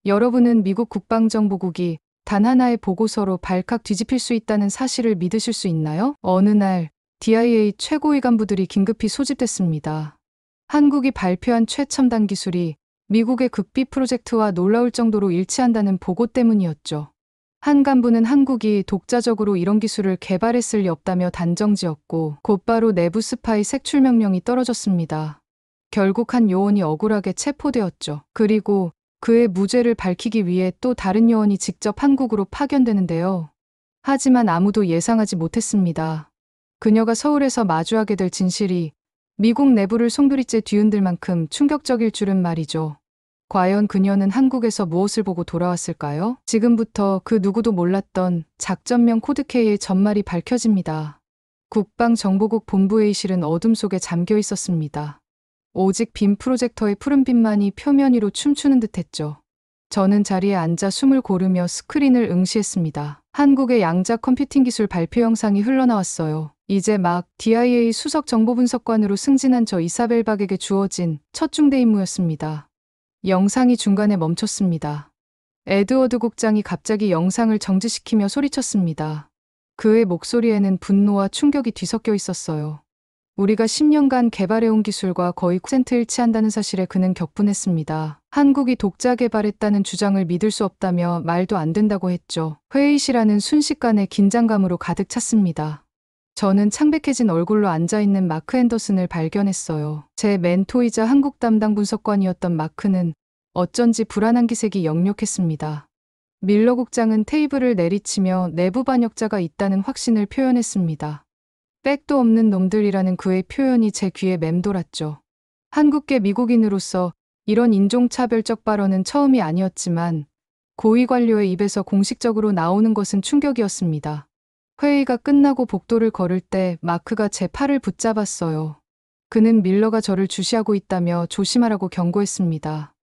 여러분은 미국 국방정보국이 단 하나의 보고서로 발칵 뒤집힐 수 있다는 사실을 믿으실 수 있나요? 어느 날 DIA 최고위 간부들이 긴급히 소집됐습니다. 한국이 발표한 최첨단 기술이 미국의 극비 프로젝트와 놀라울 정도로 일치한다는 보고 때문이었죠. 한 간부는 한국이 독자적으로 이런 기술을 개발했을 리 없다며 단정지었고 곧바로 내부 스파이 색출 명령이 떨어졌습니다. 결국 한 요원이 억울하게 체포되었죠. 그리고 그의 무죄를 밝히기 위해 또 다른 요원이 직접 한국으로 파견되는데요. 하지만 아무도 예상하지 못했습니다. 그녀가 서울에서 마주하게 될 진실이 미국 내부를 송두리째 뒤흔들 만큼 충격적일 줄은 말이죠. 과연 그녀는 한국에서 무엇을 보고 돌아왔을까요? 지금부터 그 누구도 몰랐던 작전명 코드-K의 전말이 밝혀집니다. 국방정보국 본부회의실은 어둠 속에 잠겨 있었습니다. 오직 빔 프로젝터의 푸른빛만이 표면 위로 춤추는 듯했죠. 저는 자리에 앉아 숨을 고르며 스크린을 응시했습니다. 한국의 양자 컴퓨팅 기술 발표 영상이 흘러나왔어요. 이제 막 DIA 수석 정보분석관으로 승진한 저 이사벨 박에게 주어진 첫 중대 임무였습니다. 영상이 중간에 멈췄습니다. 에드워드 국장이 갑자기 영상을 정지시키며 소리쳤습니다. 그의 목소리에는 분노와 충격이 뒤섞여 있었어요. 우리가 10년간 개발해온 기술과 거의 9% 일치한다는 사실에 그는 격분했습니다. 한국이 독자 개발했다는 주장을 믿을 수 없다며 말도 안 된다고 했죠. 회의실 안은 순식간에 긴장감으로 가득 찼습니다. 저는 창백해진 얼굴로 앉아있는 마크 앤더슨을 발견했어요. 제 멘토이자 한국 담당 분석관이었던 마크는 어쩐지 불안한 기색이 역력했습니다. 밀러 국장은 테이블을 내리치며 내부 반역자가 있다는 확신을 표현했습니다. 백도 없는 놈들이라는 그의 표현이 제 귀에 맴돌았죠. 한국계 미국인으로서 이런 인종차별적 발언은 처음이 아니었지만 고위 관료의 입에서 공식적으로 나오는 것은 충격이었습니다. 회의가 끝나고 복도를 걸을 때 마크가 제 팔을 붙잡았어요. 그는 밀러가 저를 주시하고 있다며 조심하라고 경고했습니다.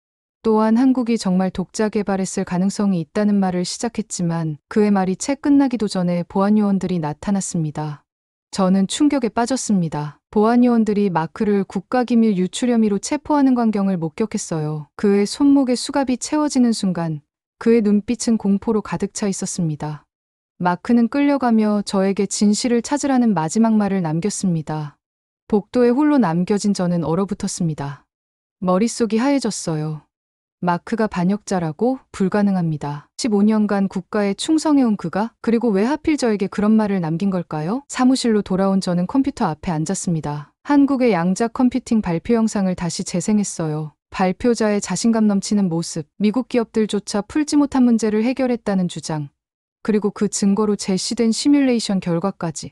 또한 한국이 정말 독자 개발했을 가능성이 있다는 말을 시작했지만 그의 말이 채 끝나기도 전에 보안요원들이 나타났습니다. 저는 충격에 빠졌습니다. 보안요원들이 마크를 국가기밀 유출 혐의로 체포하는 광경을 목격했어요. 그의 손목에 수갑이 채워지는 순간 그의 눈빛은 공포로 가득 차 있었습니다. 마크는 끌려가며 저에게 진실을 찾으라는 마지막 말을 남겼습니다. 복도에 홀로 남겨진 저는 얼어붙었습니다. 머릿속이 하얘졌어요. 마크가 반역자라고? 불가능합니다. 15년간 국가에 충성해온 그가? 그리고 왜 하필 저에게 그런 말을 남긴 걸까요? 사무실로 돌아온 저는 컴퓨터 앞에 앉았습니다. 한국의 양자 컴퓨팅 발표 영상을 다시 재생했어요. 발표자의 자신감 넘치는 모습, 미국 기업들조차 풀지 못한 문제를 해결했다는 주장, 그리고 그 증거로 제시된 시뮬레이션 결과까지.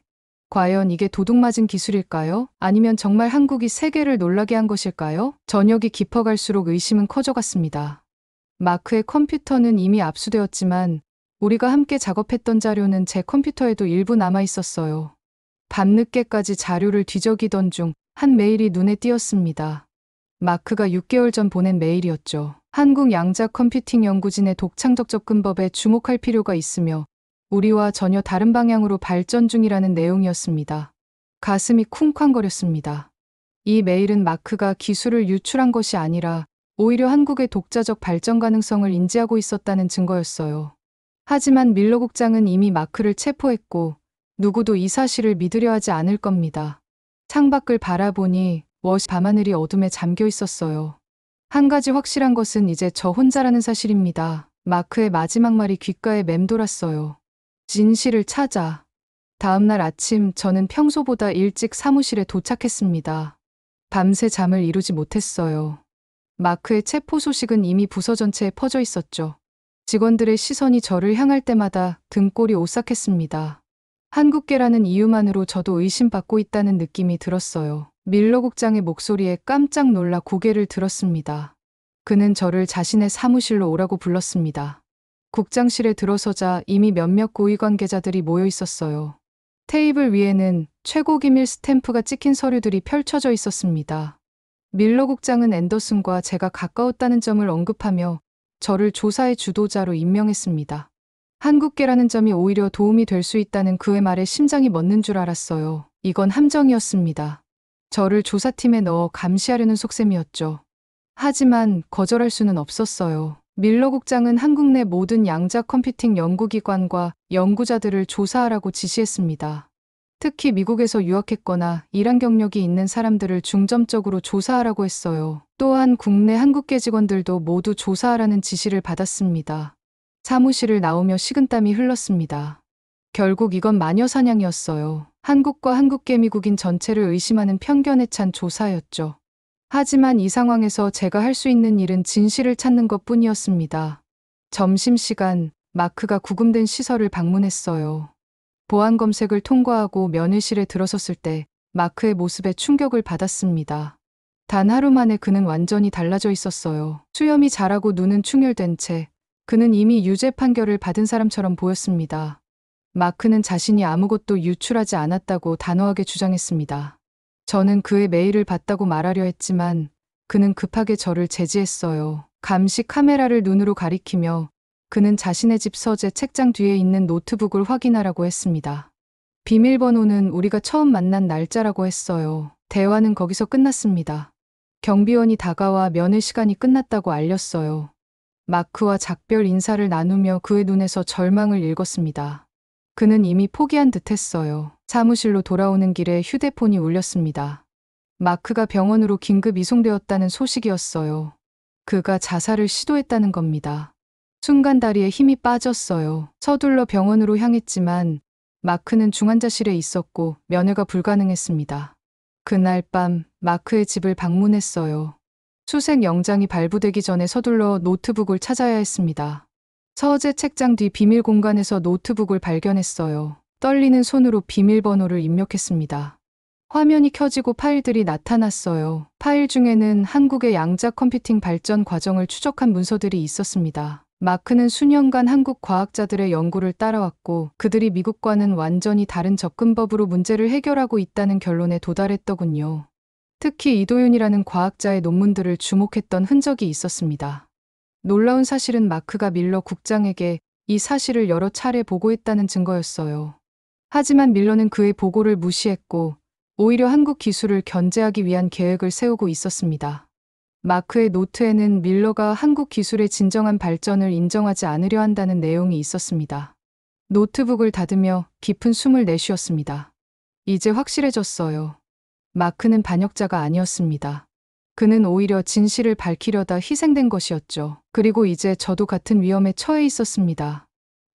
과연 이게 도둑맞은 기술일까요? 아니면 정말 한국이 세계를 놀라게 한 것일까요? 저녁이 깊어갈수록 의심은 커져갔습니다. 마크의 컴퓨터는 이미 압수되었지만 우리가 함께 작업했던 자료는 제 컴퓨터에도 일부 남아있었어요. 밤늦게까지 자료를 뒤적이던 중 한 메일이 눈에 띄었습니다. 마크가 6개월 전 보낸 메일이었죠. 한국 양자 컴퓨팅 연구진의 독창적 접근법에 주목할 필요가 있으며 우리와 전혀 다른 방향으로 발전 중이라는 내용이었습니다. 가슴이 쿵쾅거렸습니다. 이 메일은 마크가 기술을 유출한 것이 아니라 오히려 한국의 독자적 발전 가능성을 인지하고 있었다는 증거였어요. 하지만 밀러 국장은 이미 마크를 체포했고 누구도 이 사실을 믿으려 하지 않을 겁니다. 창밖을 바라보니 밤하늘이 어둠에 잠겨 있었어요. 한 가지 확실한 것은 이제 저 혼자라는 사실입니다. 마크의 마지막 말이 귓가에 맴돌았어요. 진실을 찾아. 다음 날 아침 저는 평소보다 일찍 사무실에 도착했습니다. 밤새 잠을 이루지 못했어요. 마크의 체포 소식은 이미 부서 전체에 퍼져 있었죠. 직원들의 시선이 저를 향할 때마다 등골이 오싹했습니다. 한국계라는 이유만으로 저도 의심받고 있다는 느낌이 들었어요. 밀러 국장의 목소리에 깜짝 놀라 고개를 들었습니다. 그는 저를 자신의 사무실로 오라고 불렀습니다. 국장실에 들어서자 이미 몇몇 고위 관계자들이 모여 있었어요. 테이블 위에는 최고 기밀 스탬프가 찍힌 서류들이 펼쳐져 있었습니다. 밀러 국장은 앤더슨과 제가 가까웠다는 점을 언급하며 저를 조사의 주도자로 임명했습니다. 한국계라는 점이 오히려 도움이 될 수 있다는 그의 말에 심장이 멎는 줄 알았어요. 이건 함정이었습니다. 저를 조사팀에 넣어 감시하려는 속셈이었죠. 하지만 거절할 수는 없었어요. 밀러 국장은 한국 내 모든 양자 컴퓨팅 연구기관과 연구자들을 조사하라고 지시했습니다. 특히 미국에서 유학했거나 일한 경력이 있는 사람들을 중점적으로 조사하라고 했어요. 또한 국내 한국계 직원들도 모두 조사하라는 지시를 받았습니다. 사무실을 나오며 식은땀이 흘렀습니다. 결국 이건 마녀 사냥이었어요. 한국과 한국계 미국인 전체를 의심하는 편견에 찬 조사였죠. 하지만 이 상황에서 제가 할 수 있는 일은 진실을 찾는 것뿐이었습니다. 점심시간, 마크가 구금된 시설을 방문했어요. 보안 검색을 통과하고 면회실에 들어섰을 때 마크의 모습에 충격을 받았습니다. 단 하루 만에 그는 완전히 달라져 있었어요. 수염이 자라고 눈은 충혈된 채 그는 이미 유죄 판결을 받은 사람처럼 보였습니다. 마크는 자신이 아무것도 유출하지 않았다고 단호하게 주장했습니다. 저는 그의 메일을 봤다고 말하려 했지만 그는 급하게 저를 제지했어요. 감시 카메라를 눈으로 가리키며 그는 자신의 집 서재 책장 뒤에 있는 노트북을 확인하라고 했습니다. 비밀번호는 우리가 처음 만난 날짜라고 했어요. 대화는 거기서 끝났습니다. 경비원이 다가와 면회 시간이 끝났다고 알렸어요. 마크와 작별 인사를 나누며 그의 눈에서 절망을 읽었습니다. 그는 이미 포기한 듯했어요. 사무실로 돌아오는 길에 휴대폰이 울렸습니다. 마크가 병원으로 긴급 이송되었다는 소식이었어요. 그가 자살을 시도했다는 겁니다. 순간 다리에 힘이 빠졌어요. 서둘러 병원으로 향했지만 마크는 중환자실에 있었고 면회가 불가능했습니다. 그날 밤 마크의 집을 방문했어요. 수색 영장이 발부되기 전에 서둘러 노트북을 찾아야 했습니다. 서재 책장 뒤 비밀 공간에서 노트북을 발견했어요. 떨리는 손으로 비밀번호를 입력했습니다. 화면이 켜지고 파일들이 나타났어요. 파일 중에는 한국의 양자 컴퓨팅 발전 과정을 추적한 문서들이 있었습니다. 마크는 수년간 한국 과학자들의 연구를 따라왔고 그들이 미국과는 완전히 다른 접근법으로 문제를 해결하고 있다는 결론에 도달했더군요. 특히 이도윤이라는 과학자의 논문들을 주목했던 흔적이 있었습니다. 놀라운 사실은 마크가 밀러 국장에게 이 사실을 여러 차례 보고했다는 증거였어요. 하지만 밀러는 그의 보고를 무시했고 오히려 한국 기술을 견제하기 위한 계획을 세우고 있었습니다. 마크의 노트에는 밀러가 한국 기술의 진정한 발전을 인정하지 않으려 한다는 내용이 있었습니다. 노트북을 닫으며 깊은 숨을 내쉬었습니다. 이제 확실해졌어요. 마크는 반역자가 아니었습니다. 그는 오히려 진실을 밝히려다 희생된 것이었죠. 그리고 이제 저도 같은 위험에 처해 있었습니다.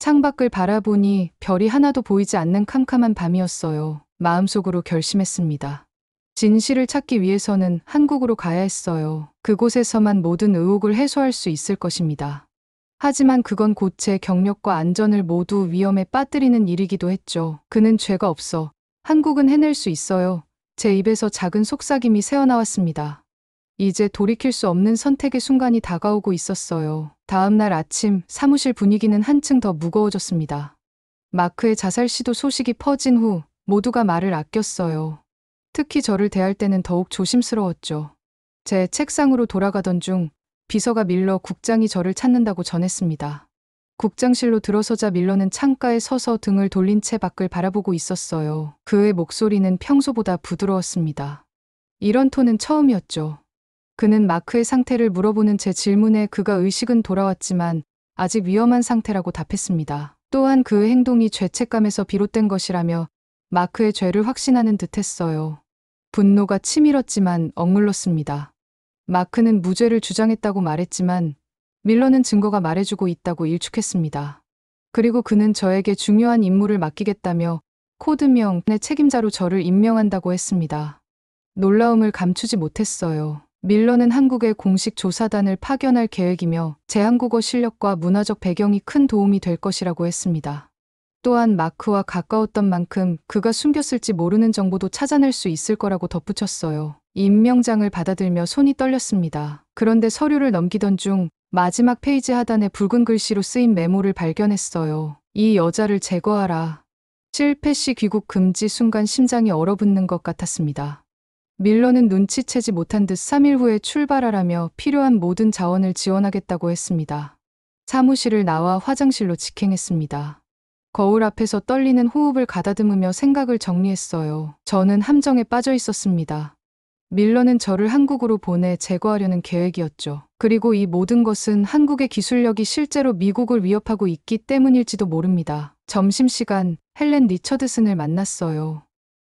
창밖을 바라보니 별이 하나도 보이지 않는 캄캄한 밤이었어요. 마음속으로 결심했습니다. 진실을 찾기 위해서는 한국으로 가야 했어요. 그곳에서만 모든 의혹을 해소할 수 있을 것입니다. 하지만 그건 곧 제 경력과 안전을 모두 위험에 빠뜨리는 일이기도 했죠. 그는 죄가 없어. 한국은 해낼 수 있어요. 제 입에서 작은 속삭임이 새어나왔습니다. 이제 돌이킬 수 없는 선택의 순간이 다가오고 있었어요. 다음 날 아침 사무실 분위기는 한층 더 무거워졌습니다. 마크의 자살 시도 소식이 퍼진 후 모두가 말을 아꼈어요. 특히 저를 대할 때는 더욱 조심스러웠죠. 제 책상으로 돌아가던 중 비서가 밀러 국장이 저를 찾는다고 전했습니다. 국장실로 들어서자 밀러는 창가에 서서 등을 돌린 채 밖을 바라보고 있었어요. 그의 목소리는 평소보다 부드러웠습니다. 이런 톤은 처음이었죠. 그는 마크의 상태를 물어보는 제 질문에 그가 의식은 돌아왔지만 아직 위험한 상태라고 답했습니다. 또한 그의 행동이 죄책감에서 비롯된 것이라며 마크의 죄를 확신하는 듯했어요. 분노가 치밀었지만 억눌렀습니다. 마크는 무죄를 주장했다고 말했지만 밀러는 증거가 말해주고 있다고 일축했습니다. 그리고 그는 저에게 중요한 임무를 맡기겠다며 코드명의 책임자로 저를 임명한다고 했습니다. 놀라움을 감추지 못했어요. 밀러는 한국의 공식 조사단을 파견할 계획이며 제 한국어 실력과 문화적 배경이 큰 도움이 될 것이라고 했습니다. 또한 마크와 가까웠던 만큼 그가 숨겼을지 모르는 정보도 찾아낼 수 있을 거라고 덧붙였어요. 임명장을 받아들며 손이 떨렸습니다. 그런데 서류를 넘기던 중 마지막 페이지 하단에 붉은 글씨로 쓰인 메모를 발견했어요. 이 여자를 제거하라. 실패 시 귀국 금지. 순간 심장이 얼어붙는 것 같았습니다. 밀러는 눈치채지 못한 듯 3일 후에 출발하라며 필요한 모든 자원을 지원하겠다고 했습니다. 사무실을 나와 화장실로 직행했습니다. 거울 앞에서 떨리는 호흡을 가다듬으며 생각을 정리했어요. 저는 함정에 빠져 있었습니다. 밀러는 저를 한국으로 보내 제거하려는 계획이었죠. 그리고 이 모든 것은 한국의 기술력이 실제로 미국을 위협하고 있기 때문일지도 모릅니다. 점심시간 헬렌 리처드슨을 만났어요.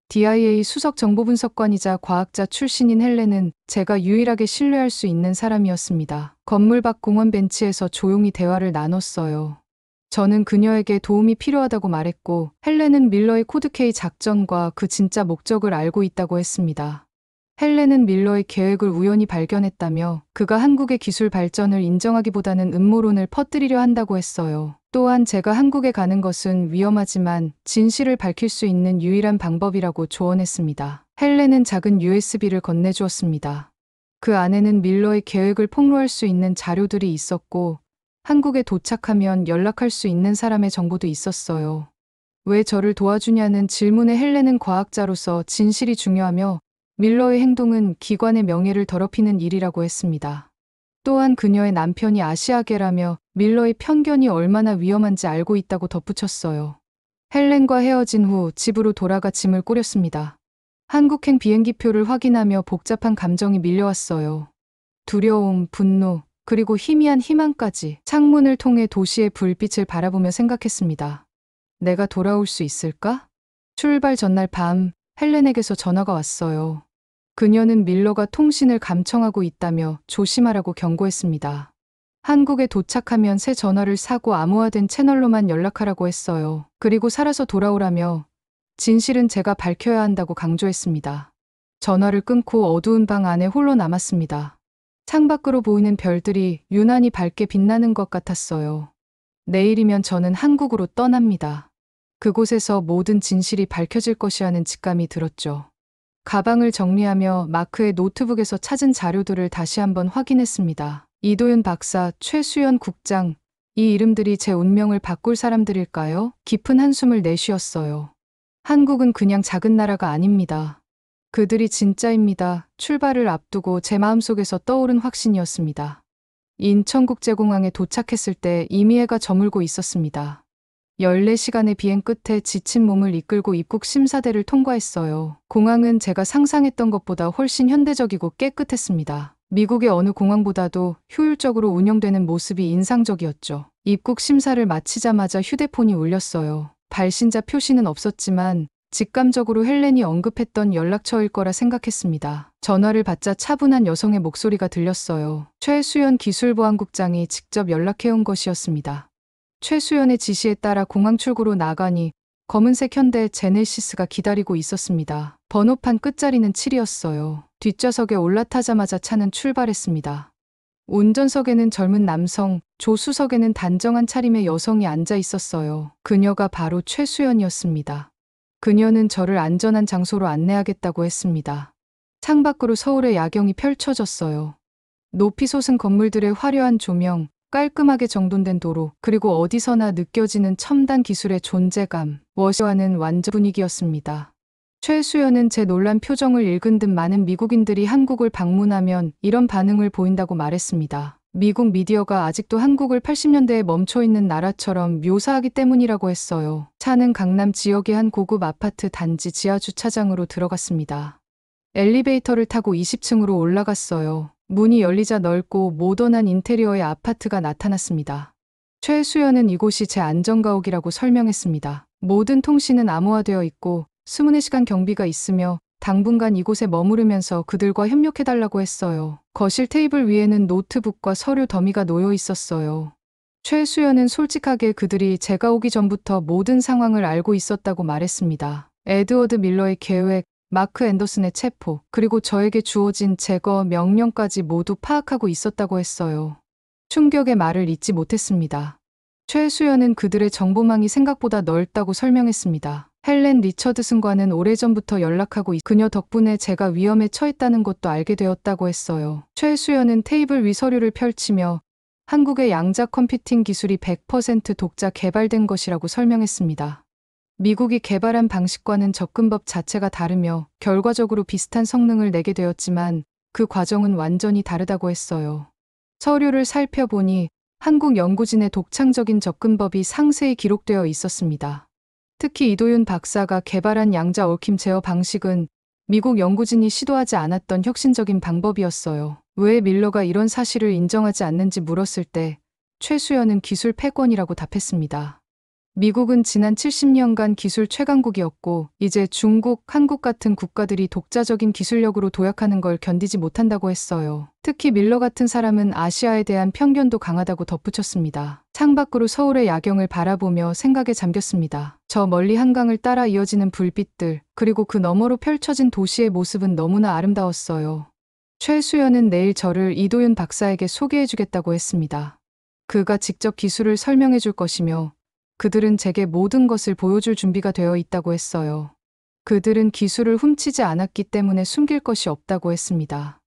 DIA 수석 정보분석관이자 과학자 출신인 헬렌은 제가 유일하게 신뢰할 수 있는 사람이었습니다. 건물 밖 공원 벤치에서 조용히 대화를 나눴어요. 저는 그녀에게 도움이 필요하다고 말했고 헬렌은 밀러의 코드-K 작전과 그 진짜 목적을 알고 있다고 했습니다. 헬렌은 밀러의 계획을 우연히 발견했다며 그가 한국의 기술 발전을 인정하기보다는 음모론을 퍼뜨리려 한다고 했어요. 또한 제가 한국에 가는 것은 위험하지만 진실을 밝힐 수 있는 유일한 방법이라고 조언했습니다. 헬렌은 작은 USB를 건네주었습니다. 그 안에는 밀러의 계획을 폭로할 수 있는 자료들이 있었고 한국에 도착하면 연락할 수 있는 사람의 정보도 있었어요. 왜 저를 도와주냐는 질문에 헬렌은 과학자로서 진실이 중요하며 밀러의 행동은 기관의 명예를 더럽히는 일이라고 했습니다. 또한 그녀의 남편이 아시아계라며 밀러의 편견이 얼마나 위험한지 알고 있다고 덧붙였어요. 헬렌과 헤어진 후 집으로 돌아가 짐을 꾸렸습니다. 한국행 비행기표를 확인하며 복잡한 감정이 밀려왔어요. 두려움, 분노, 그리고 희미한 희망까지. 창문을 통해 도시의 불빛을 바라보며 생각했습니다. 내가 돌아올 수 있을까? 출발 전날 밤 헬렌에게서 전화가 왔어요. 그녀는 밀러가 통신을 감청하고 있다며 조심하라고 경고했습니다. 한국에 도착하면 새 전화를 사고 암호화된 채널로만 연락하라고 했어요. 그리고 살아서 돌아오라며 진실은 제가 밝혀야 한다고 강조했습니다. 전화를 끊고 어두운 방 안에 홀로 남았습니다. 창밖으로 보이는 별들이 유난히 밝게 빛나는 것 같았어요. 내일이면 저는 한국으로 떠납니다. 그곳에서 모든 진실이 밝혀질 것이라는 직감이 들었죠. 가방을 정리하며 마크의 노트북에서 찾은 자료들을 다시 한번 확인했습니다. 이도윤 박사, 최수연 국장, 이 이름들이 제 운명을 바꿀 사람들일까요? 깊은 한숨을 내쉬었어요. 한국은 그냥 작은 나라가 아닙니다. 그들이 진짜입니다. 출발을 앞두고 제 마음속에서 떠오른 확신이었습니다. 인천국제공항에 도착했을 때 이미 해가 저물고 있었습니다. 14시간의 비행 끝에 지친 몸을 이끌고 입국 심사대를 통과했어요. 공항은 제가 상상했던 것보다 훨씬 현대적이고 깨끗했습니다. 미국의 어느 공항보다도 효율적으로 운영되는 모습이 인상적이었죠. 입국 심사를 마치자마자 휴대폰이 울렸어요. 발신자 표시는 없었지만 직감적으로 헬렌이 언급했던 연락처일 거라 생각했습니다. 전화를 받자 차분한 여성의 목소리가 들렸어요. 최수연 기술보안국장이 직접 연락해온 것이었습니다. 최수연의 지시에 따라 공항 출구로 나가니 검은색 현대 제네시스가 기다리고 있었습니다. 번호판 끝자리는 7이었어요. 뒷좌석에 올라타자마자 차는 출발했습니다. 운전석에는 젊은 남성, 조수석에는 단정한 차림의 여성이 앉아 있었어요. 그녀가 바로 최수연이었습니다. 그녀는 저를 안전한 장소로 안내하겠다고 했습니다. 창밖으로 서울의 야경이 펼쳐졌어요. 높이 솟은 건물들의 화려한 조명, 깔끔하게 정돈된 도로, 그리고 어디서나 느껴지는 첨단 기술의 존재감, 워시와는 완전 분위기였습니다. 최수연은 제 놀란 표정을 읽은 듯 많은 미국인들이 한국을 방문하면 이런 반응을 보인다고 말했습니다. 미국 미디어가 아직도 한국을 80년대에 멈춰있는 나라처럼 묘사하기 때문이라고 했어요. 차는 강남 지역의 한 고급 아파트 단지 지하 주차장으로 들어갔습니다. 엘리베이터를 타고 20층으로 올라갔어요. 문이 열리자 넓고 모던한 인테리어의 아파트가 나타났습니다. 최수연은 이곳이 제 안전가옥이라고 설명했습니다. 모든 통신은 암호화되어 있고 24시간 경비가 있으며 당분간 이곳에 머무르면서 그들과 협력해달라고 했어요. 거실 테이블 위에는 노트북과 서류 더미가 놓여 있었어요. 최수연은 솔직하게 그들이 제가 오기 전부터 모든 상황을 알고 있었다고 말했습니다. 에드워드 밀러의 계획, 마크 앤더슨의 체포, 그리고 저에게 주어진 제거 명령까지 모두 파악하고 있었다고 했어요. 충격의 말을 잊지 못했습니다. 최수연은 그들의 정보망이 생각보다 넓다고 설명했습니다. 헬렌 리처드슨과는 오래전부터 연락하고 그녀 덕분에 제가 위험에 처했다는 것도 알게 되었다고 했어요. 최수연은 테이블 위 서류를 펼치며 한국의 양자 컴퓨팅 기술이 100% 독자 개발된 것이라고 설명했습니다. 미국이 개발한 방식과는 접근법 자체가 다르며 결과적으로 비슷한 성능을 내게 되었지만 그 과정은 완전히 다르다고 했어요. 서류를 살펴보니 한국 연구진의 독창적인 접근법이 상세히 기록되어 있었습니다. 특히 이도윤 박사가 개발한 양자 얽힘 제어 방식은 미국 연구진이 시도하지 않았던 혁신적인 방법이었어요. 왜 밀러가 이런 사실을 인정하지 않는지 물었을 때 최수연은 기술 패권이라고 답했습니다. 미국은 지난 70년간 기술 최강국이었고 이제 중국, 한국 같은 국가들이 독자적인 기술력으로 도약하는 걸 견디지 못한다고 했어요. 특히 밀러 같은 사람은 아시아에 대한 편견도 강하다고 덧붙였습니다. 창밖으로 서울의 야경을 바라보며 생각에 잠겼습니다. 저 멀리 한강을 따라 이어지는 불빛들, 그리고 그 너머로 펼쳐진 도시의 모습은 너무나 아름다웠어요. 최수연은 내일 저를 이도윤 박사에게 소개해주겠다고 했습니다. 그가 직접 기술을 설명해 줄 것이며 그들은 제게 모든 것을 보여줄 준비가 되어 있다고 했어요. 그들은 기술을 훔치지 않았기 때문에 숨길 것이 없다고 했습니다.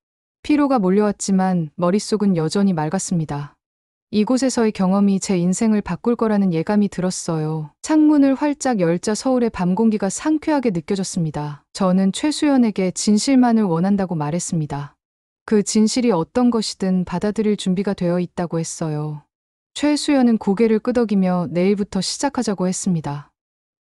피로가 몰려왔지만 머릿속은 여전히 맑았습니다. 이곳에서의 경험이 제 인생을 바꿀 거라는 예감이 들었어요. 창문을 활짝 열자 서울의 밤 공기가 상쾌하게 느껴졌습니다. 저는 최수연에게 진실만을 원한다고 말했습니다. 그 진실이 어떤 것이든 받아들일 준비가 되어 있다고 했어요. 최수연은 고개를 끄덕이며 내일부터 시작하자고 했습니다.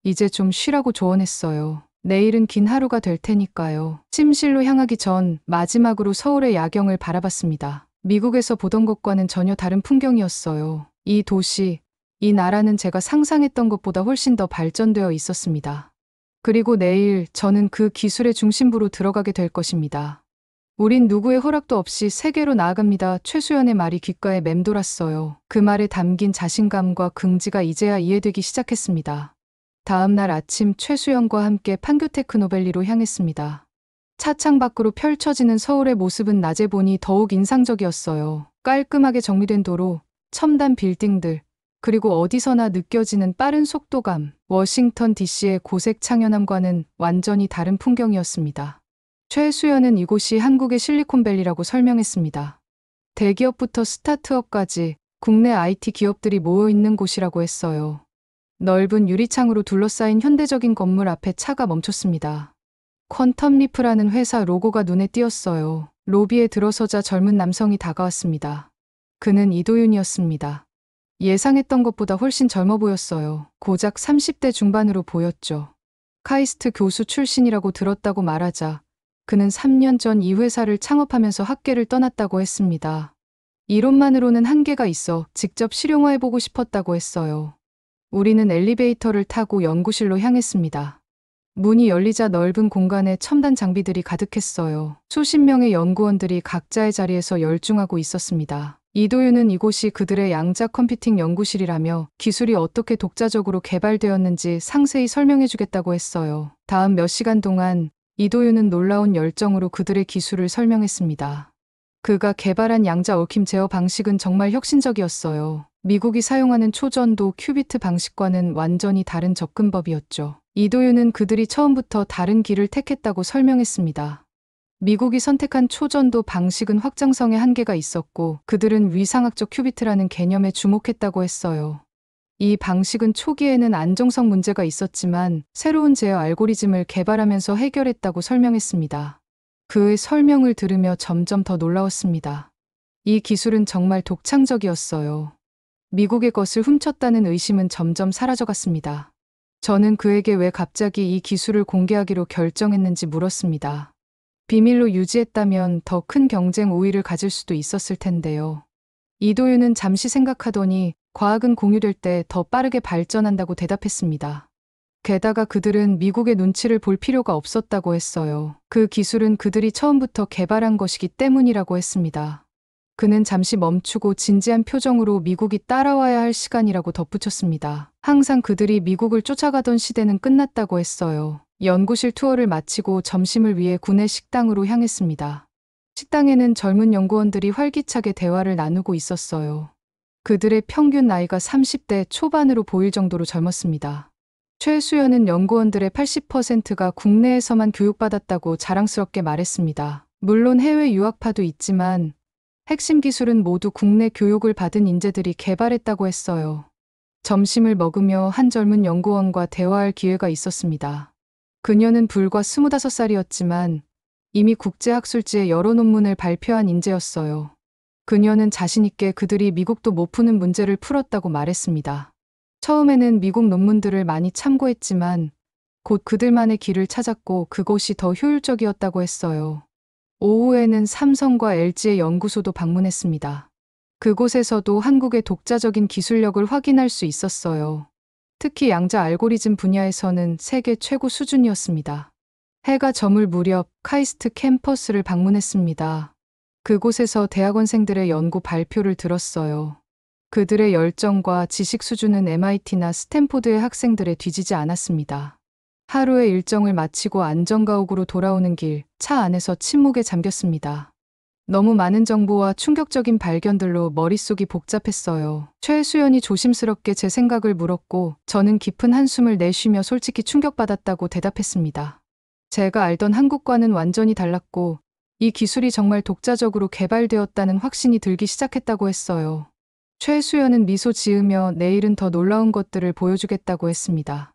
이제 좀 쉬라고 조언했어요. 내일은 긴 하루가 될 테니까요. 침실로 향하기 전 마지막으로 서울의 야경을 바라봤습니다. 미국에서 보던 것과는 전혀 다른 풍경이었어요. 이 도시, 이 나라는 제가 상상했던 것보다 훨씬 더 발전되어 있었습니다. 그리고 내일 저는 그 기술의 중심부로 들어가게 될 것입니다. 우린 누구의 허락도 없이 세계로 나아갑니다. 최수연의 말이 귓가에 맴돌았어요. 그 말에 담긴 자신감과 긍지가 이제야 이해되기 시작했습니다. 다음 날 아침 최수연과 함께 판교테크노밸리로 향했습니다. 차창 밖으로 펼쳐지는 서울의 모습은 낮에 보니 더욱 인상적이었어요. 깔끔하게 정리된 도로, 첨단 빌딩들, 그리고 어디서나 느껴지는 빠른 속도감. 워싱턴 DC의 고색 창연함과는 완전히 다른 풍경이었습니다. 최수연은 이곳이 한국의 실리콘밸리라고 설명했습니다. 대기업부터 스타트업까지 국내 IT 기업들이 모여 있는 곳이라고 했어요. 넓은 유리창으로 둘러싸인 현대적인 건물 앞에 차가 멈췄습니다. 퀀텀리프라는 회사 로고가 눈에 띄었어요. 로비에 들어서자 젊은 남성이 다가왔습니다. 그는 이도윤이었습니다. 예상했던 것보다 훨씬 젊어 보였어요. 고작 30대 중반으로 보였죠. 카이스트 교수 출신이라고 들었다고 말하자 그는 3년 전 이 회사를 창업하면서 학계를 떠났다고 했습니다. 이론만으로는 한계가 있어 직접 실용화해보고 싶었다고 했어요. 우리는 엘리베이터를 타고 연구실로 향했습니다. 문이 열리자 넓은 공간에 첨단 장비들이 가득했어요. 수십 명의 연구원들이 각자의 자리에서 열중하고 있었습니다. 이도윤은 이곳이 그들의 양자 컴퓨팅 연구실이라며 기술이 어떻게 독자적으로 개발되었는지 상세히 설명해주겠다고 했어요. 다음 몇 시간 동안 이도윤은 놀라운 열정으로 그들의 기술을 설명했습니다. 그가 개발한 양자 얽힘 제어 방식은 정말 혁신적이었어요. 미국이 사용하는 초전도 큐비트 방식과는 완전히 다른 접근법이었죠. 이도윤은 그들이 처음부터 다른 길을 택했다고 설명했습니다. 미국이 선택한 초전도 방식은 확장성에 한계가 있었고 그들은 위상학적 큐비트라는 개념에 주목했다고 했어요. 이 방식은 초기에는 안정성 문제가 있었지만 새로운 제어 알고리즘을 개발하면서 해결했다고 설명했습니다. 그의 설명을 들으며 점점 더 놀라웠습니다. 이 기술은 정말 독창적이었어요. 미국의 것을 훔쳤다는 의심은 점점 사라져갔습니다. 저는 그에게 왜 갑자기 이 기술을 공개하기로 결정했는지 물었습니다. 비밀로 유지했다면 더 큰 경쟁 우위를 가질 수도 있었을 텐데요. 이도윤은 잠시 생각하더니 과학은 공유될 때 더 빠르게 발전한다고 대답했습니다. 게다가 그들은 미국의 눈치를 볼 필요가 없었다고 했어요. 그 기술은 그들이 처음부터 개발한 것이기 때문이라고 했습니다. 그는 잠시 멈추고 진지한 표정으로 미국이 따라와야 할 시간이라고 덧붙였습니다. 항상 그들이 미국을 쫓아가던 시대는 끝났다고 했어요. 연구실 투어를 마치고 점심을 위해 구내 식당으로 향했습니다. 식당에는 젊은 연구원들이 활기차게 대화를 나누고 있었어요. 그들의 평균 나이가 30대 초반으로 보일 정도로 젊었습니다. 최수연은 연구원들의 80%가 국내에서만 교육받았다고 자랑스럽게 말했습니다. 물론 해외 유학파도 있지만 핵심 기술은 모두 국내 교육을 받은 인재들이 개발했다고 했어요. 점심을 먹으며 한 젊은 연구원과 대화할 기회가 있었습니다. 그녀는 불과 25살이었지만 이미 국제학술지에 여러 논문을 발표한 인재였어요. 그녀는 자신있게 그들이 미국도 못 푸는 문제를 풀었다고 말했습니다. 처음에는 미국 논문들을 많이 참고했지만 곧 그들만의 길을 찾았고 그곳이 더 효율적이었다고 했어요. 오후에는 삼성과 LG의 연구소도 방문했습니다. 그곳에서도 한국의 독자적인 기술력을 확인할 수 있었어요. 특히 양자 알고리즘 분야에서는 세계 최고 수준이었습니다. 해가 저물 무렵 카이스트 캠퍼스를 방문했습니다. 그곳에서 대학원생들의 연구 발표를 들었어요. 그들의 열정과 지식 수준은 MIT나 스탠포드의 학생들에 뒤지지 않았습니다. 하루의 일정을 마치고 안전가옥으로 돌아오는 길, 차 안에서 침묵에 잠겼습니다. 너무 많은 정보와 충격적인 발견들로 머릿속이 복잡했어요. 최수연이 조심스럽게 제 생각을 물었고 저는 깊은 한숨을 내쉬며 솔직히 충격받았다고 대답했습니다. 제가 알던 한국과는 완전히 달랐고 이 기술이 정말 독자적으로 개발되었다는 확신이 들기 시작했다고 했어요. 최수연은 미소 지으며 내일은 더 놀라운 것들을 보여주겠다고 했습니다.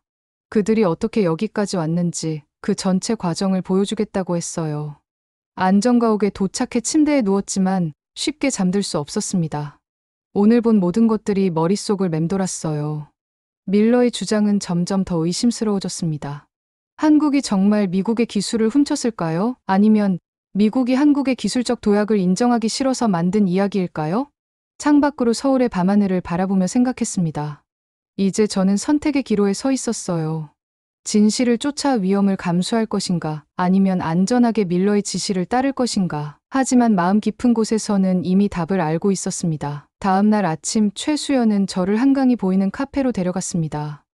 그들이 어떻게 여기까지 왔는지 그 전체 과정을 보여주겠다고 했어요. 안전가옥에 도착해 침대에 누웠지만 쉽게 잠들 수 없었습니다. 오늘 본 모든 것들이 머릿속을 맴돌았어요. 밀러의 주장은 점점 더 의심스러워졌습니다. 한국이 정말 미국의 기술을 훔쳤을까요? 아니면 미국이 한국의 기술적 도약을 인정하기 싫어서 만든 이야기일까요? 창밖으로 서울의 밤하늘을 바라보며 생각했습니다. 이제 저는 선택의 기로에 서 있었어요. 진실을 쫓아 위험을 감수할 것인가, 아니면 안전하게 밀러의 지시를 따를 것인가. 하지만 마음 깊은 곳에서는 이미 답을 알고 있었습니다. 다음 날 아침 최수연은 저를 한강이 보이는 카페로 데려갔습니다.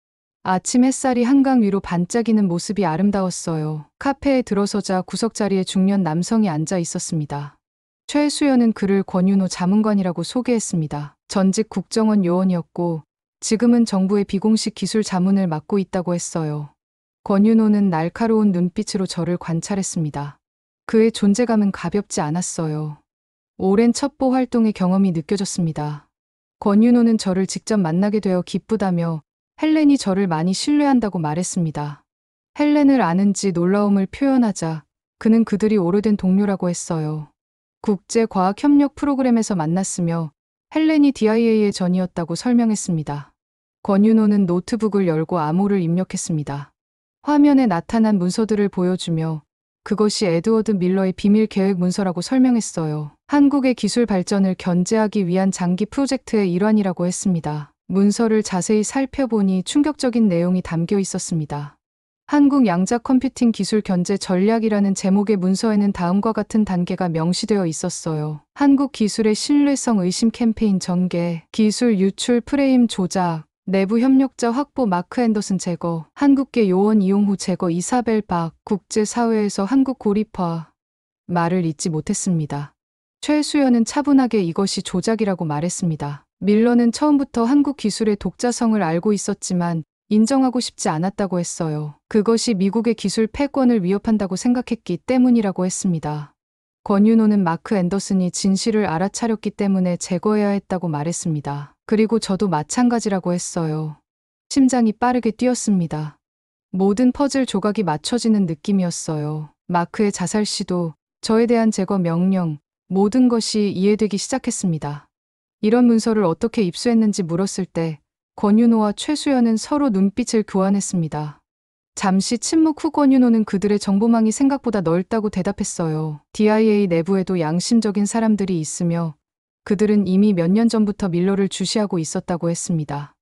아침 햇살이 한강 위로 반짝이는 모습이 아름다웠어요. 카페에 들어서자 구석자리에 중년 남성이 앉아 있었습니다. 최수연은 그를 권윤호 자문관이라고 소개했습니다. 전직 국정원 요원이었고 지금은 정부의 비공식 기술 자문을 맡고 있다고 했어요. 권윤호는 날카로운 눈빛으로 저를 관찰했습니다. 그의 존재감은 가볍지 않았어요. 오랜 첩보 활동의 경험이 느껴졌습니다. 권윤호는 저를 직접 만나게 되어 기쁘다며 헬렌이 저를 많이 신뢰한다고 말했습니다. 헬렌을 아는지 놀라움을 표현하자 그는 그들이 오래된 동료라고 했어요. 국제과학협력 프로그램에서 만났으며 헬렌이 DIA의 전이었다고 설명했습니다. 권윤호는 노트북을 열고 암호를 입력했습니다. 화면에 나타난 문서들을 보여주며 그것이 에드워드 밀러의 비밀 계획 문서라고 설명했어요. 한국의 기술 발전을 견제하기 위한 장기 프로젝트의 일환이라고 했습니다. 문서를 자세히 살펴보니 충격적인 내용이 담겨 있었습니다. 한국 양자 컴퓨팅 기술 견제 전략이라는 제목의 문서에는 다음과 같은 단계가 명시되어 있었어요. 한국 기술의 신뢰성 의심 캠페인 전개, 기술 유출 프레임 조작, 내부 협력자 확보 마크 앤더슨 제거, 한국계 요원 이용 후 제거 이사벨 박, 국제사회에서 한국 고립화. 말을 잇지 못했습니다. 최수연은 차분하게 이것이 조작이라고 말했습니다. 밀러는 처음부터 한국 기술의 독자성을 알고 있었지만 인정하고 싶지 않았다고 했어요. 그것이 미국의 기술 패권을 위협한다고 생각했기 때문이라고 했습니다. 권윤호는 마크 앤더슨이 진실을 알아차렸기 때문에 제거해야 했다고 말했습니다. 그리고 저도 마찬가지라고 했어요. 심장이 빠르게 뛰었습니다. 모든 퍼즐 조각이 맞춰지는 느낌이었어요. 마크의 자살 시도, 저에 대한 제거 명령, 모든 것이 이해되기 시작했습니다. 이런 문서를 어떻게 입수했는지 물었을 때 권윤호와 최수연은 서로 눈빛을 교환했습니다. 잠시 침묵 후 권윤호는 그들의 정보망이 생각보다 넓다고 대답했어요. DIA 내부에도 양심적인 사람들이 있으며 그들은 이미 몇 년 전부터 밀러를 주시하고 있었다고 했습니다.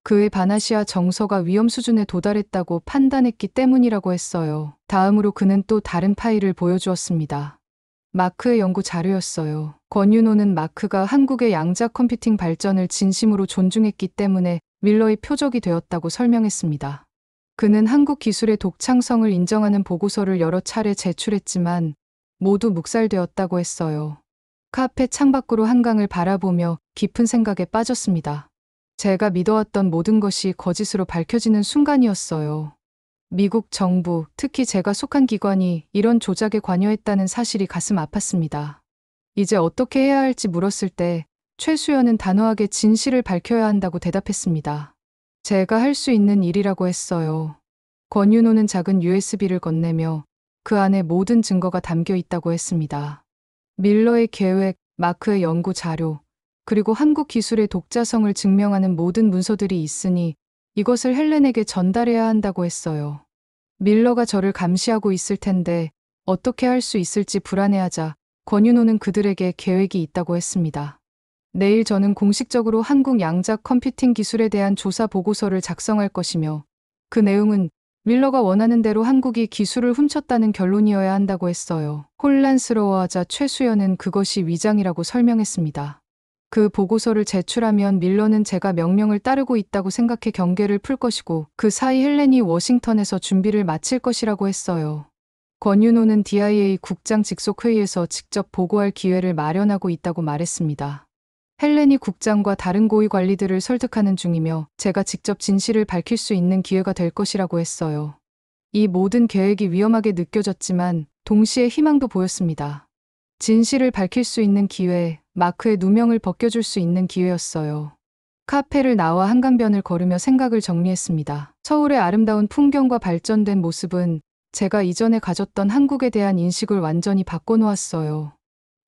그의 바나시아 정서가 위험 수준에 도달했다고 판단했기 때문이라고 했어요. 다음으로 그는 또 다른 파일을 보여주었습니다. 마크의 연구 자료였어요. 권윤호는 마크가 한국의 양자 컴퓨팅 발전을 진심으로 존중했기 때문에 밀러의 표적이 되었다고 설명했습니다. 그는 한국 기술의 독창성을 인정하는 보고서를 여러 차례 제출했지만 모두 묵살되었다고 했어요. 카페 창밖으로 한강을 바라보며 깊은 생각에 빠졌습니다. 제가 믿어왔던 모든 것이 거짓으로 밝혀지는 순간이었어요. 미국 정부, 특히 제가 속한 기관이 이런 조작에 관여했다는 사실이 가슴 아팠습니다. 이제 어떻게 해야 할지 물었을 때 최수연은 단호하게 진실을 밝혀야 한다고 대답했습니다. 제가 할 수 있는 일이라고 했어요. 권윤호는 작은 USB를 건네며 그 안에 모든 증거가 담겨 있다고 했습니다. 밀러의 계획, 마크의 연구 자료, 그리고 한국 기술의 독자성을 증명하는 모든 문서들이 있으니 이것을 헬렌에게 전달해야 한다고 했어요. 밀러가 저를 감시하고 있을 텐데 어떻게 할 수 있을지 불안해하자 권윤호는 그들에게 계획이 있다고 했습니다. 내일 저는 공식적으로 한국 양자 컴퓨팅 기술에 대한 조사 보고서를 작성할 것이며 그 내용은 밀러가 원하는 대로 한국이 기술을 훔쳤다는 결론이어야 한다고 했어요. 혼란스러워하자 최수연은 그것이 위장이라고 설명했습니다. 그 보고서를 제출하면 밀러는 제가 명령을 따르고 있다고 생각해 경계를 풀 것이고 그 사이 헬렌이 워싱턴에서 준비를 마칠 것이라고 했어요. 권윤호는 DIA 국장 직속 회의에서 직접 보고할 기회를 마련하고 있다고 말했습니다. 헬렌이 국장과 다른 고위 관리들을 설득하는 중이며 제가 직접 진실을 밝힐 수 있는 기회가 될 것이라고 했어요. 이 모든 계획이 위험하게 느껴졌지만 동시에 희망도 보였습니다. 진실을 밝힐 수 있는 기회, 마크의 누명을 벗겨줄 수 있는 기회였어요. 카페를 나와 한강변을 걸으며 생각을 정리했습니다. 서울의 아름다운 풍경과 발전된 모습은 제가 이전에 가졌던 한국에 대한 인식을 완전히 바꿔놓았어요.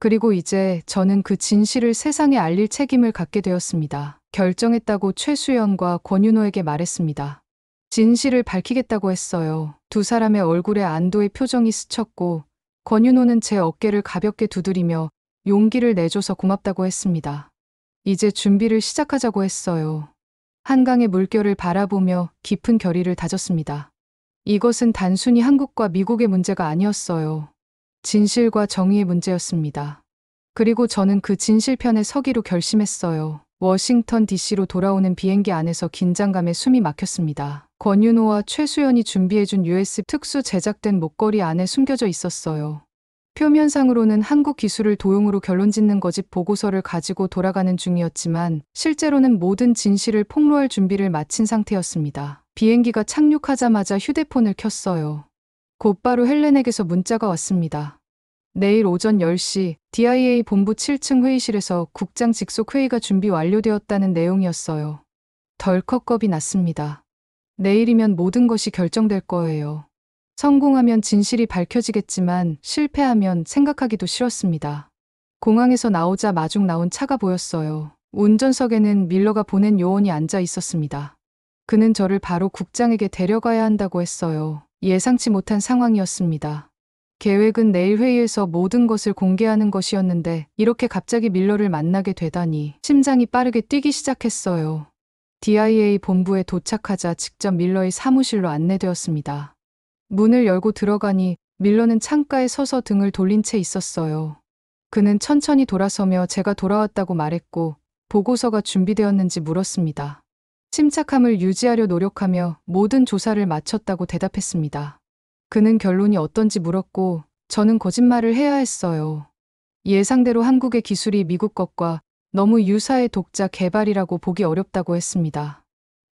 그리고 이제 저는 그 진실을 세상에 알릴 책임을 갖게 되었습니다. 결정했다고 최수연과 권윤호에게 말했습니다. 진실을 밝히겠다고 했어요. 두 사람의 얼굴에 안도의 표정이 스쳤고 권윤호는 제 어깨를 가볍게 두드리며 용기를 내줘서 고맙다고 했습니다. 이제 준비를 시작하자고 했어요. 한강의 물결을 바라보며 깊은 결의를 다졌습니다. 이것은 단순히 한국과 미국의 문제가 아니었어요. 진실과 정의의 문제였습니다. 그리고 저는 그 진실편에 서기로 결심했어요. 워싱턴 DC로 돌아오는 비행기 안에서 긴장감에 숨이 막혔습니다. 권윤호와 최수연이 준비해준 US 특수 제작된 목걸이 안에 숨겨져 있었어요. 표면상으로는 한국 기술을 도용으로 결론짓는 거짓 보고서를 가지고 돌아가는 중이었지만 실제로는 모든 진실을 폭로할 준비를 마친 상태였습니다. 비행기가 착륙하자마자 휴대폰을 켰어요. 곧바로 헬렌에게서 문자가 왔습니다. 내일 오전 10시 DIA 본부 7층 회의실에서 국장 직속 회의가 준비 완료되었다는 내용이었어요. 덜컥 겁이 났습니다. 내일이면 모든 것이 결정될 거예요. 성공하면 진실이 밝혀지겠지만 실패하면 생각하기도 싫었습니다. 공항에서 나오자 마중 나온 차가 보였어요. 운전석에는 밀러가 보낸 요원이 앉아 있었습니다. 그는 저를 바로 국장에게 데려가야 한다고 했어요. 예상치 못한 상황이었습니다. 계획은 내일 회의에서 모든 것을 공개하는 것이었는데 이렇게 갑자기 밀러를 만나게 되다니 심장이 빠르게 뛰기 시작했어요. DIA 본부에 도착하자 직접 밀러의 사무실로 안내되었습니다. 문을 열고 들어가니 밀러는 창가에 서서 등을 돌린 채 있었어요. 그는 천천히 돌아서며 제가 돌아왔다고 말했고 보고서가 준비되었는지 물었습니다. 침착함을 유지하려 노력하며 모든 조사를 마쳤다고 대답했습니다. 그는 결론이 어떤지 물었고 저는 거짓말을 해야 했어요. 예상대로 한국의 기술이 미국 것과 너무 유사의 독자 개발이라고 보기 어렵다고 했습니다.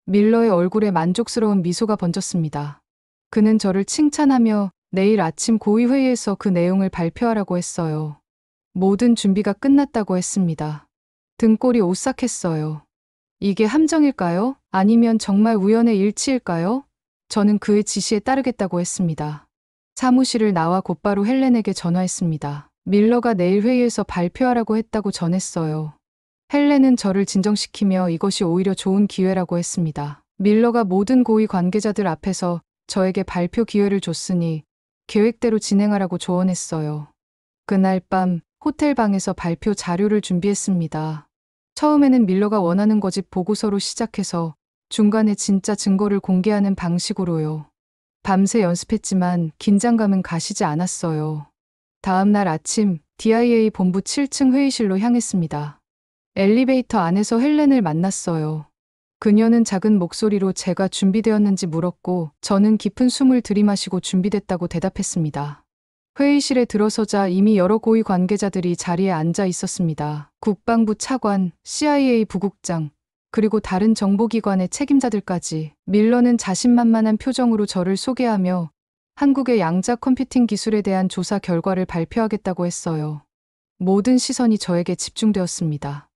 밀러의 얼굴에 만족스러운 미소가 번졌습니다. 그는 저를 칭찬하며 내일 아침 고위회의에서 그 내용을 발표하라고 했어요. 모든 준비가 끝났다고 했습니다. 등골이 오싹했어요. 이게 함정일까요? 아니면 정말 우연의 일치일까요? 저는 그의 지시에 따르겠다고 했습니다. 사무실을 나와 곧바로 헬렌에게 전화했습니다. 밀러가 내일 회의에서 발표하라고 했다고 전했어요. 헬렌은 저를 진정시키며 이것이 오히려 좋은 기회라고 했습니다. 밀러가 모든 고위 관계자들 앞에서 저에게 발표 기회를 줬으니 계획대로 진행하라고 조언했어요. 그날 밤 호텔 방에서 발표 자료를 준비했습니다. 처음에는 밀러가 원하는 거짓 보고서로 시작해서 중간에 진짜 증거를 공개하는 방식으로요. 밤새 연습했지만 긴장감은 가시지 않았어요. 다음 날 아침 DIA 본부 7층 회의실로 향했습니다. 엘리베이터 안에서 헬렌을 만났어요. 그녀는 작은 목소리로 제가 준비되었는지 물었고 저는 깊은 숨을 들이마시고 준비됐다고 대답했습니다. 회의실에 들어서자 이미 여러 고위 관계자들이 자리에 앉아 있었습니다. 국방부 차관, CIA 부국장, 그리고 다른 정보기관의 책임자들까지. 밀러는 자신만만한 표정으로 저를 소개하며 한국의 양자 컴퓨팅 기술에 대한 조사 결과를 발표하겠다고 했어요. 모든 시선이 저에게 집중되었습니다.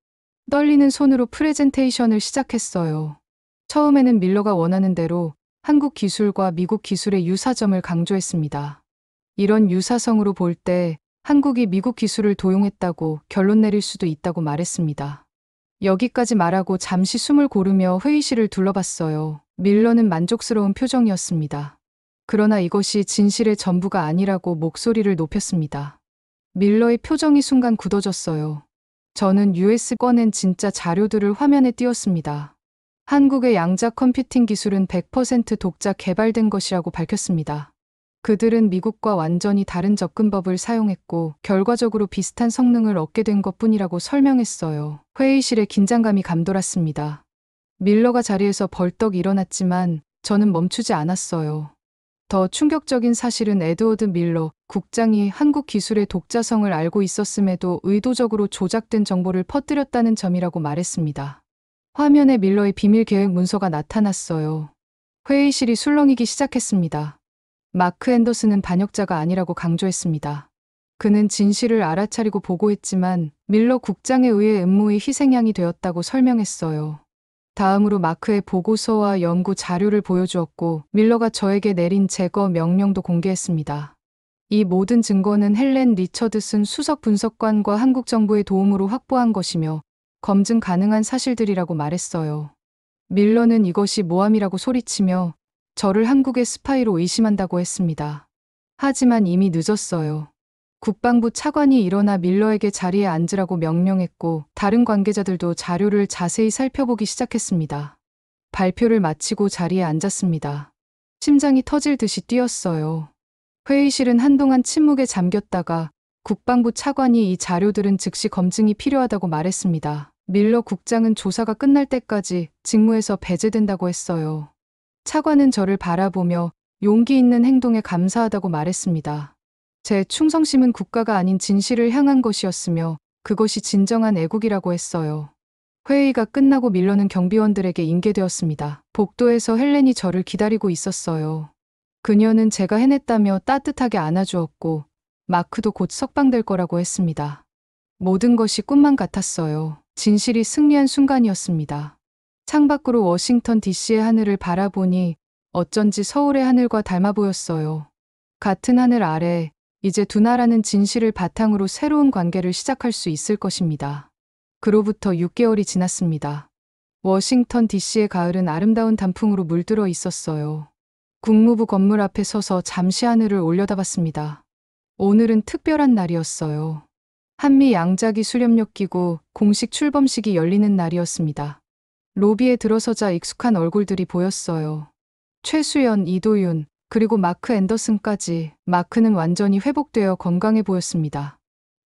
떨리는 손으로 프레젠테이션을 시작했어요. 처음에는 밀러가 원하는 대로 한국 기술과 미국 기술의 유사점을 강조했습니다. 이런 유사성으로 볼 때 한국이 미국 기술을 도용했다고 결론 내릴 수도 있다고 말했습니다. 여기까지 말하고 잠시 숨을 고르며 회의실을 둘러봤어요. 밀러는 만족스러운 표정이었습니다. 그러나 이것이 진실의 전부가 아니라고 목소리를 높였습니다. 밀러의 표정이 순간 굳어졌어요. 저는 US 꺼낸 진짜 자료들을 화면에 띄웠습니다. 한국의 양자 컴퓨팅 기술은 100% 독자 개발된 것이라고 밝혔습니다. 그들은 미국과 완전히 다른 접근법을 사용했고 결과적으로 비슷한 성능을 얻게 된 것뿐이라고 설명했어요. 회의실에 긴장감이 감돌았습니다. 밀러가 자리에서 벌떡 일어났지만 저는 멈추지 않았어요. 더 충격적인 사실은 에드워드 밀러 국장이 한국 기술의 독자성을 알고 있었음에도 의도적으로 조작된 정보를 퍼뜨렸다는 점이라고 말했습니다. 화면에 밀러의 비밀 계획 문서가 나타났어요. 회의실이 술렁이기 시작했습니다. 마크 앤더슨은 반역자가 아니라고 강조했습니다. 그는 진실을 알아차리고 보고했지만 밀러 국장에 의해 음모의 희생양이 되었다고 설명했어요. 다음으로 마크의 보고서와 연구 자료를 보여주었고 밀러가 저에게 내린 제거 명령도 공개했습니다. 이 모든 증거는 헬렌 리처드슨 수석 분석관과 한국 정부의 도움으로 확보한 것이며 검증 가능한 사실들이라고 말했어요. 밀러는 이것이 모함이라고 소리치며 저를 한국의 스파이로 의심한다고 했습니다. 하지만 이미 늦었어요. 국방부 차관이 일어나 밀러에게 자리에 앉으라고 명령했고 다른 관계자들도 자료를 자세히 살펴보기 시작했습니다. 발표를 마치고 자리에 앉았습니다. 심장이 터질 듯이 뛰었어요. 회의실은 한동안 침묵에 잠겼다가 국방부 차관이 이 자료들은 즉시 검증이 필요하다고 말했습니다. 밀러 국장은 조사가 끝날 때까지 직무에서 배제된다고 했어요. 차관은 저를 바라보며 용기 있는 행동에 감사하다고 말했습니다. 제 충성심은 국가가 아닌 진실을 향한 것이었으며 그것이 진정한 애국이라고 했어요. 회의가 끝나고 밀러는 경비원들에게 인계되었습니다. 복도에서 헬렌이 저를 기다리고 있었어요. 그녀는 제가 해냈다며 따뜻하게 안아주었고 마크도 곧 석방될 거라고 했습니다. 모든 것이 꿈만 같았어요. 진실이 승리한 순간이었습니다. 창밖으로 워싱턴 DC의 하늘을 바라보니 어쩐지 서울의 하늘과 닮아 보였어요. 같은 하늘 아래 이제 두 나라는 진실을 바탕으로 새로운 관계를 시작할 수 있을 것입니다. 그로부터 6개월이 지났습니다. 워싱턴 DC의 가을은 아름다운 단풍으로 물들어 있었어요. 국무부 건물 앞에 서서 잠시 하늘을 올려다봤습니다. 오늘은 특별한 날이었어요. 한미 양자기술협력기구 공식 출범식이 열리는 날이었습니다. 로비에 들어서자 익숙한 얼굴들이 보였어요. 최수연, 이도윤, 그리고 마크 앤더슨까지. 마크는 완전히 회복되어 건강해 보였습니다.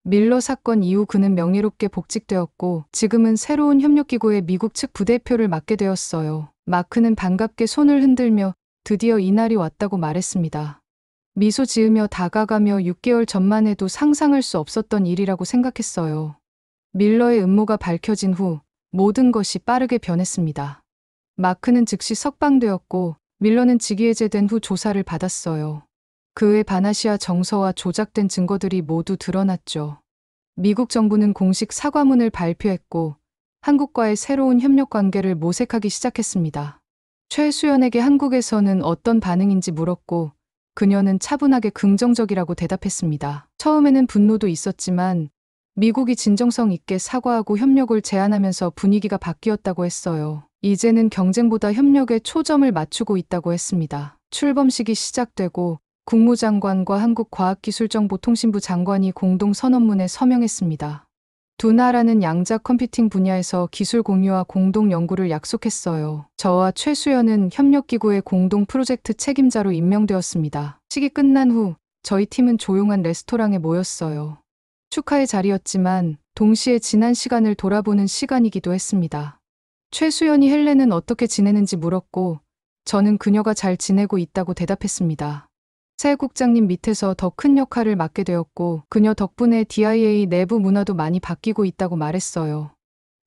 밀러 사건 이후 그는 명예롭게 복직되었고 지금은 새로운 협력기구의 미국 측 부대표를 맡게 되었어요. 마크는 반갑게 손을 흔들며 드디어 이날이 왔다고 말했습니다. 미소 지으며 다가가며 6개월 전만 해도 상상할 수 없었던 일이라고 생각했어요. 밀러의 음모가 밝혀진 후 모든 것이 빠르게 변했습니다. 마크는 즉시 석방되었고 밀러는 직위해제된 후 조사를 받았어요. 그의 바나시아 정서와 조작된 증거들이 모두 드러났죠. 미국 정부는 공식 사과문을 발표했고 한국과의 새로운 협력 관계를 모색하기 시작했습니다. 최수연에게 한국에서는 어떤 반응인지 물었고 그녀는 차분하게 긍정적이라고 대답했습니다. 처음에는 분노도 있었지만 미국이 진정성 있게 사과하고 협력을 제안하면서 분위기가 바뀌었다고 했어요. 이제는 경쟁보다 협력에 초점을 맞추고 있다고 했습니다. 출범식이 시작되고 국무장관과 한국과학기술정보통신부 장관이 공동 선언문에 서명했습니다. 두 나라는 양자 컴퓨팅 분야에서 기술 공유와 공동 연구를 약속했어요. 저와 최수연은 협력기구의 공동 프로젝트 책임자로 임명되었습니다. 식이 끝난 후 저희 팀은 조용한 레스토랑에 모였어요. 축하의 자리였지만 동시에 지난 시간을 돌아보는 시간이기도 했습니다. 최수연이 헬렌은 어떻게 지내는지 물었고 저는 그녀가 잘 지내고 있다고 대답했습니다. 새 국장님 밑에서 더 큰 역할을 맡게 되었고 그녀 덕분에 DIA 내부 문화도 많이 바뀌고 있다고 말했어요.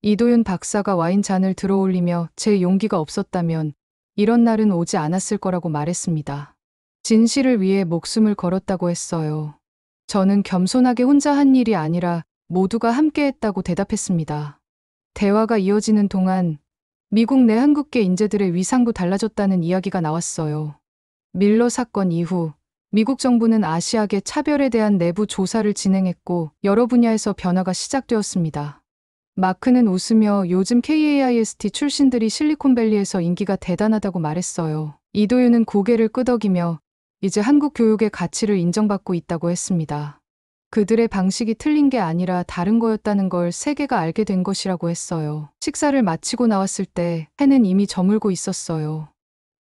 이도윤 박사가 와인 잔을 들어올리며 제 용기가 없었다면 이런 날은 오지 않았을 거라고 말했습니다. 진실을 위해 목숨을 걸었다고 했어요. 저는 겸손하게 혼자 한 일이 아니라 모두가 함께 했다고 대답했습니다. 대화가 이어지는 동안 미국 내 한국계 인재들의 위상도 달라졌다는 이야기가 나왔어요. 밀러 사건 이후 미국 정부는 아시아계 차별에 대한 내부 조사를 진행했고 여러 분야에서 변화가 시작되었습니다. 마크는 웃으며 요즘 KAIST 출신들이 실리콘밸리에서 인기가 대단하다고 말했어요. 이도윤은 고개를 끄덕이며 이제 한국 교육의 가치를 인정받고 있다고 했습니다. 그들의 방식이 틀린 게 아니라 다른 거였다는 걸 세계가 알게 된 것이라고 했어요. 식사를 마치고 나왔을 때 해는 이미 저물고 있었어요.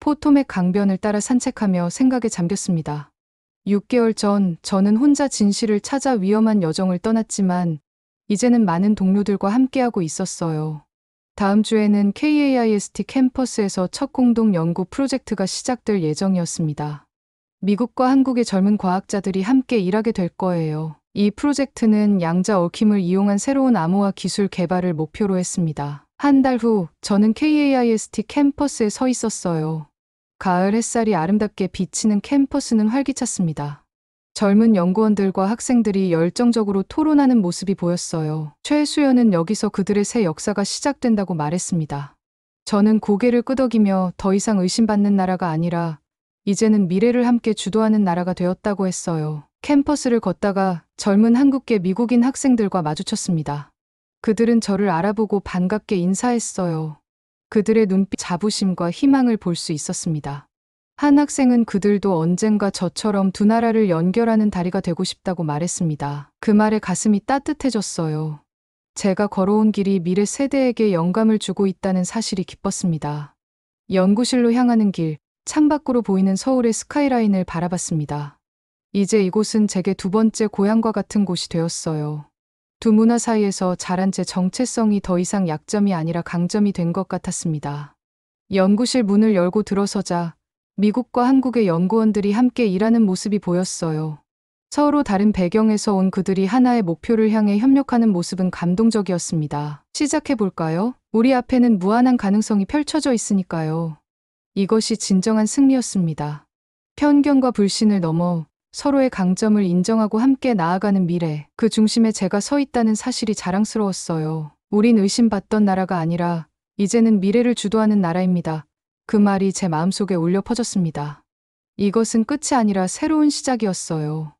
포토맥 강변을 따라 산책하며 생각에 잠겼습니다. 6개월 전 저는 혼자 진실을 찾아 위험한 여정을 떠났지만 이제는 많은 동료들과 함께하고 있었어요. 다음 주에는 KAIST 캠퍼스에서 첫 공동 연구 프로젝트가 시작될 예정이었습니다. 미국과 한국의 젊은 과학자들이 함께 일하게 될 거예요. 이 프로젝트는 양자 얽힘을 이용한 새로운 암호화 기술 개발을 목표로 했습니다. 한 달 후 저는 KAIST 캠퍼스에 서 있었어요. 가을 햇살이 아름답게 비치는 캠퍼스는 활기찼습니다. 젊은 연구원들과 학생들이 열정적으로 토론하는 모습이 보였어요. 최수연은 여기서 그들의 새 역사가 시작된다고 말했습니다. 저는 고개를 끄덕이며 더 이상 의심받는 나라가 아니라 이제는 미래를 함께 주도하는 나라가 되었다고 했어요. 캠퍼스를 걷다가 젊은 한국계 미국인 학생들과 마주쳤습니다. 그들은 저를 알아보고 반갑게 인사했어요. 그들의 눈빛 자부심과 희망을 볼 수 있었습니다. 한 학생은 그들도 언젠가 저처럼 두 나라를 연결하는 다리가 되고 싶다고 말했습니다. 그 말에 가슴이 따뜻해졌어요. 제가 걸어온 길이 미래 세대에게 영감을 주고 있다는 사실이 기뻤습니다. 연구실로 향하는 길, 창밖으로 보이는 서울의 스카이라인을 바라봤습니다. 이제 이곳은 제게 두 번째 고향과 같은 곳이 되었어요. 두 문화 사이에서 자란 제 정체성이 더 이상 약점이 아니라 강점이 된 것 같았습니다. 연구실 문을 열고 들어서자 미국과 한국의 연구원들이 함께 일하는 모습이 보였어요. 서로 다른 배경에서 온 그들이 하나의 목표를 향해 협력하는 모습은 감동적이었습니다. 시작해볼까요? 우리 앞에는 무한한 가능성이 펼쳐져 있으니까요. 이것이 진정한 승리였습니다. 편견과 불신을 넘어 서로의 강점을 인정하고 함께 나아가는 미래, 그 중심에 제가 서 있다는 사실이 자랑스러웠어요. 우린 의심받던 나라가 아니라 이제는 미래를 주도하는 나라입니다. 그 말이 제 마음속에 울려 퍼졌습니다. 이것은 끝이 아니라 새로운 시작이었어요.